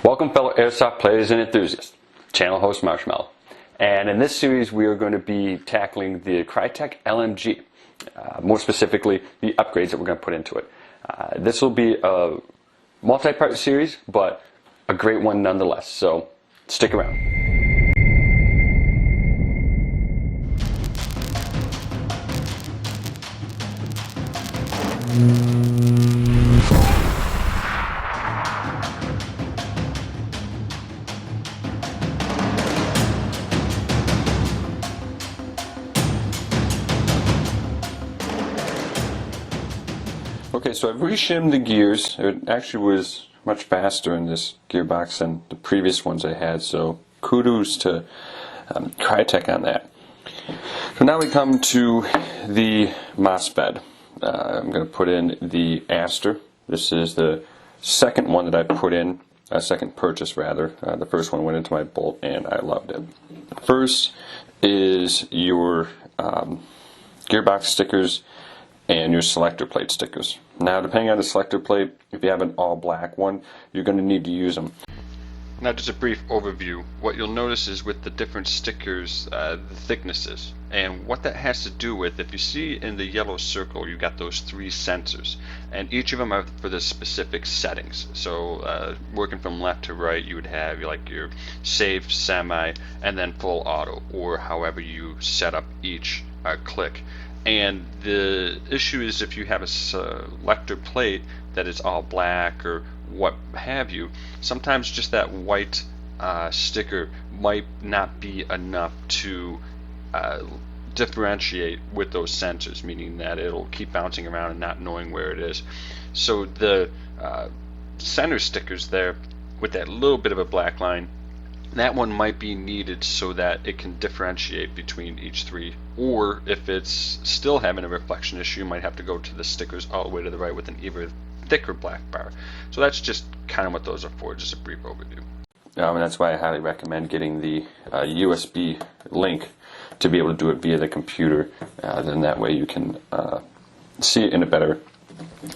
Welcome fellow Airsoft players and enthusiasts, channel host Marshmallow. And in this series we are going to be tackling the Krytac LMG, more specifically the upgrades that we're going to put into it. This will be a multi-part series, but a great one nonetheless, so stick around. Okay, so I've reshimmed the gears. It actually was much faster in this gearbox than the previous ones I had, so kudos to Krytac on that. So now we come to the Mosfet. I'm going to put in the Aster. This is the second one that I put in, second purchase rather. The first one went into my bolt and I loved it. First is your gearbox stickers and your selector plate stickers. Now, depending on the selector plate, if you have an all black one, you're going to need to use them. Now, just a brief overview. What you'll notice is with the different stickers, the thicknesses, and what that has to do with, if you see in the yellow circle, you've got those three sensors, and each of them are for the specific settings. So, working from left to right, you would have like your safe, semi, and then full auto, or however you set up each click. And the issue is if you have a selector plate that is all black or what have you, sometimes just that white sticker might not be enough to differentiate with those sensors, meaning that it'll keep bouncing around and not knowing where it is. So the center stickers there with that little bit of a black line, that one might be needed so that it can differentiate between each three, or if it's still having a reflection issue, you might have to go to the stickers all the way to the right with an even thicker black bar. So that's just kind of what those are for, just a brief overview. And that's why I highly recommend getting the USB link to be able to do it via the computer. Then that way you can see it in a better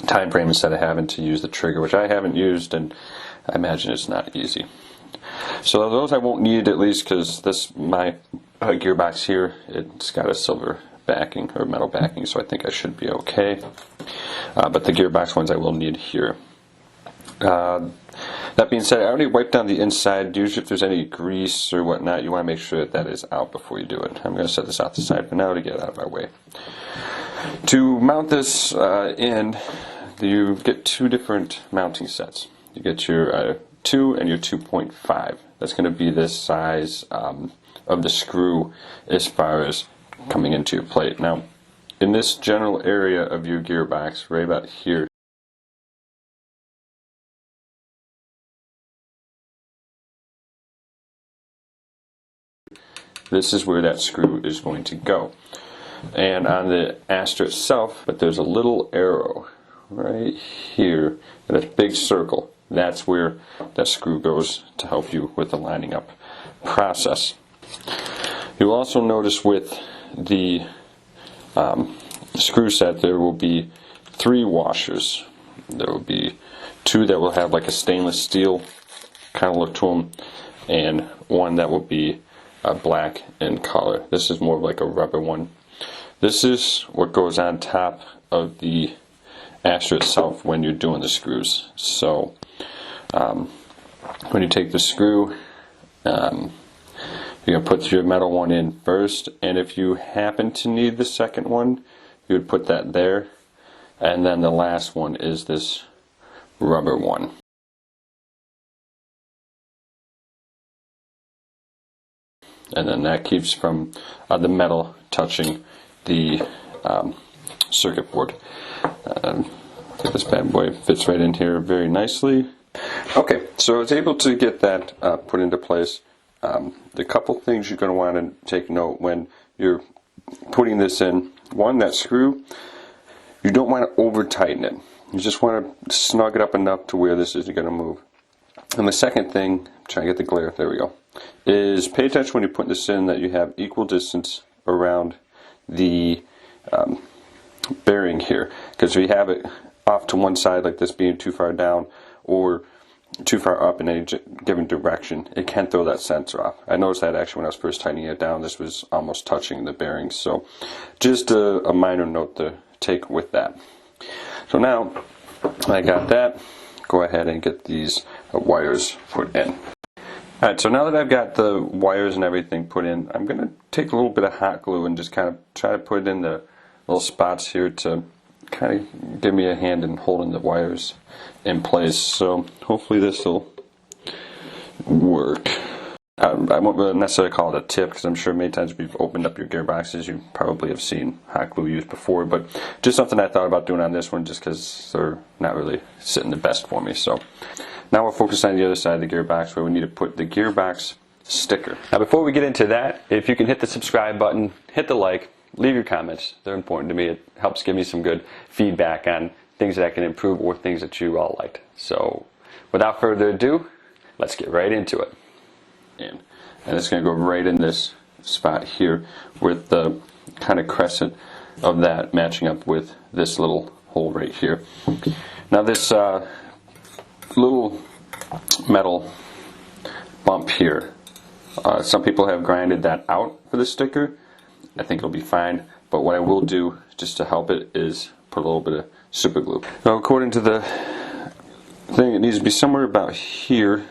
time frame instead of having to use the trigger, which I haven't used, and I imagine it's not easy. So those I won't need, at least because this my gearbox here, it's got a silver backing or metal backing, so I think I should be okay. But the gearbox ones I will need here. That being said, I already wiped down the inside. Usually if there's any grease or whatnot, you want to make sure that that is out before you do it. I'm going to set this out the side for now to get it out of our way. To mount this in, you get two different mounting sets. You get your 2 and your 2.5. That's going to be the size of the screw as far as coming into your plate. Now, in this general area of your gearbox, right about here, this is where that screw is going to go. And on the Aster itself, but there's a little arrow right here and a big circle. That's where that screw goes to help you with the lining up process. You'll also notice with the screw set there will be 3 washers. There will be 2 that will have like a stainless steel kind of look to them, and 1 that will be black in color. This is more of like a rubber one. This is what goes on top of the Aster itself when you're doing the screws. So when you take the screw, you're going to put your metal one in first, and if you happen to need the second one, you would put that there, and then the last one is this rubber one. And then that keeps from the metal touching the circuit board. This bad boy fits right in here very nicely. Okay, so I was able to get that put into place. The couple things you're going to want to take note when you're putting this in. One, that screw, you don't want to over tighten it. You just want to snug it up enough to where this isn't going to move. And the second thing, try to get the glare, there we go, is pay attention when you put this in that you have equal distance around the bearing here. Because if you have it off to one side like this being too far down, or too far up in any given direction, it can throw that sensor off. I noticed that actually when I was first tightening it down, this was almost touching the bearings. So just a minor note to take with that. So now I got that, go ahead and get these wires put in. Alright, so now that I've got the wires and everything put in, I'm going to take a little bit of hot glue and just kind of try to put it in the little spots here to kind of give me a hand in holding the wires in place. So hopefully this will work. I won't really necessarily call it a tip because I'm sure many times we've opened up your gearboxes you probably have seen hot glue used before, but just something I thought about doing on this one just because they're not really sitting the best for me. So now we'll focus on the other side of the gearbox where we need to put the gearbox sticker. Now before we get into that, if you can hit the subscribe button, hit the like, leave your comments. They're important to me. It helps give me some good feedback on things that I can improve or things that you all liked. So without further ado, let's get right into it. And it's going to go right in this spot here with the kind of crescent of that matching up with this little hole right here. Now this little metal bump here, some people have grinded that out for the sticker. I think it'll be fine, but what I will do just to help it is put a little bit of super glue. Now according to the thing, it needs to be somewhere about here.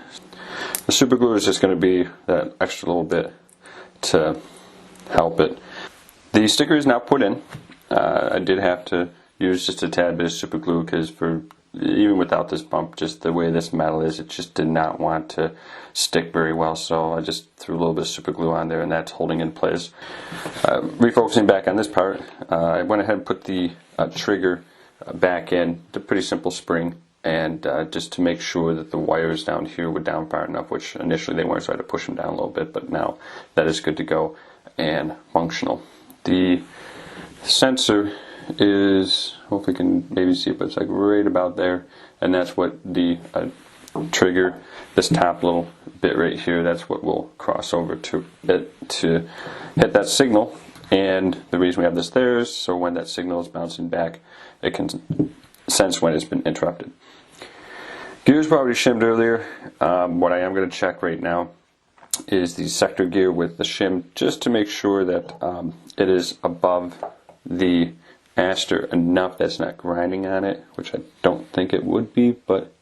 The super glue is just going to be that extra little bit to help it. The sticker is now put in. I did have to use just a tad bit of super glue because even without this bump, just the way this metal is, it just did not want to stick very well. So I just threw a little bit of super glue on there and that's holding in place. Refocusing back on this part, I went ahead and put the trigger back in. It's a pretty simple spring. And just to make sure that the wires down here were down far enough, which initially they weren't, so I had to push them down a little bit, but now that is good to go and functional. The sensor is, hopefully you can maybe see it, but it's like right about there, and that's what the trigger, this top little bit right here, that's what will cross over to it to hit that signal. And the reason we have this there is so when that signal is bouncing back, it can sense when it's been interrupted. Gears were already shimmed earlier. What I am going to check right now is the sector gear with the shim, just to make sure that it is above the Aster enough that's not grinding on it, which I don't think it would be, but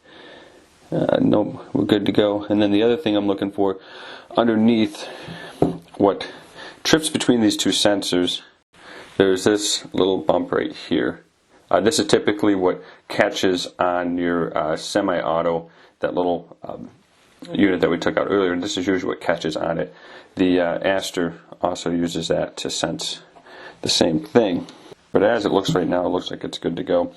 no, we're good to go. And then the other thing I'm looking for underneath, what trips between these two sensors, there's this little bump right here. This is typically what catches on your semi-auto, that little unit that we took out earlier, and this is usually what catches on it. The Aster also uses that to sense the same thing. But as it looks right now, it looks like it's good to go.